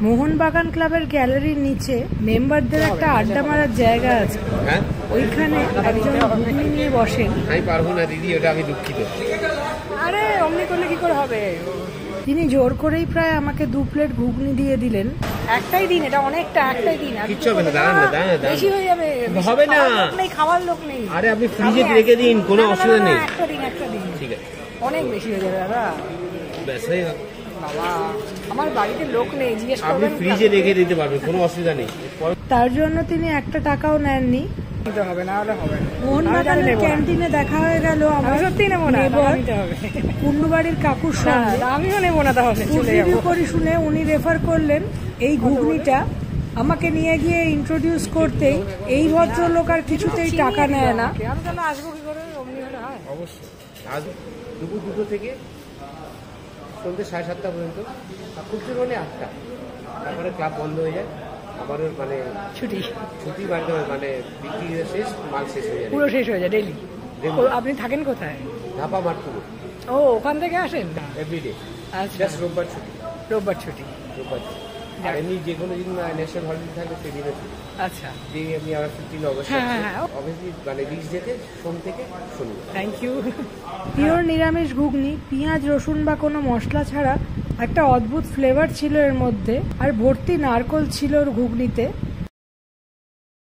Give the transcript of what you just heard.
মোহনবাগান ক্লাবের গ্যালারির নিচে মেম্বারদের একটা আড্ডা মারার জায়গা আছে। ওইখানে একজন ঘুগনি নিয়ে বসেন। আমি পারবো না দিদি, ওটা আমি দুঃখিত। আরে অমনি করলে কি করে হবে? তিনি জোর করেই প্রায় আমাকে 2 প্লেট ঘুগনি দিয়ে দিলেন। একটাই দিন, এটা অনেকটা, একটাই দিন। কিচ্ছু হবে না, দাঁড়ান না, বেশি হয়ে যাবে। হবে না, খাওয়ার লোক নেই। আরে আপনি ফ্রিজে রেখে দিন, কোনো অসুবিধা নেই। একটা দিন, একটা দিন, ঠিক আছে। অনেক বেশি হয়ে যাবে দাদা। ব্যাস হয়ে গেল। বাবা, আমার বাড়িতে লোক নেই, জিজ্ঞেস করবেন। আপনি ফ্রিজে রেখে দিতে পারবেন, কোনো অসুবিধা নেই। তার জন্য তিনি একটা টাকাও নেননি। হবে না, হলে হবে না। মোহনবাগানের ক্যান্টিনে দেখা হয়ে গেল। আমি সত্যি নেবো না, কুন্ডুবাড়ির কাকুর সঙ্গে। আমিও নেবো না, তাহলে রিভিউ করি শুনে উনি রেফার করলেন এই ঘুগনিটা আমাকে নিয়ে গিয়ে ইন্ট্রোডিউস করতেই। এই ভদ্রলোক আর কিছুতেই টাকা নেয় না। আমি তাহলে আসবো কি করে? অবশ্যই আজ দুপুর 2টো থেকে সন্ধ্যে 7:30 পর্যন্ত, খুব জোর হলে 8টা, তারপরে ক্লাব বন্ধ হয়ে যায়। আবারও মানে ছুটি বাড়তে মানে বিক্রি শেষ, মাল শেষ হয়ে যায়, পুরো শেষ হয়ে যায় ডেলি। আপনি থাকেন কোথায়? ধাপা মাঠপুর। ও, ওখান থেকে আসেন এভরিডে? আচ্ছা, জাস্ট রোববার ছুটি। রোববার ছুটি। আর এমনি যে কোনো দিন ন্যাশনাল হলিডে থাকলে সেদিনে ছুটি। আচ্ছা, দিয়ে আমি আবার 15 অগস্ট অবভিয়াসলি মানে রিচ ডেতে সোম থেকে শনিবার। Thank you. পিওর নিরামিষ ঘুগনি, পেঁয়াজ রসুন বা কোনো মশলা ছাড়া একটা অদ্ভুত ফ্লেভার ছিল এর মধ্যে, আর ভর্তি নারকোল ছিল ওর ঘুগনিতে।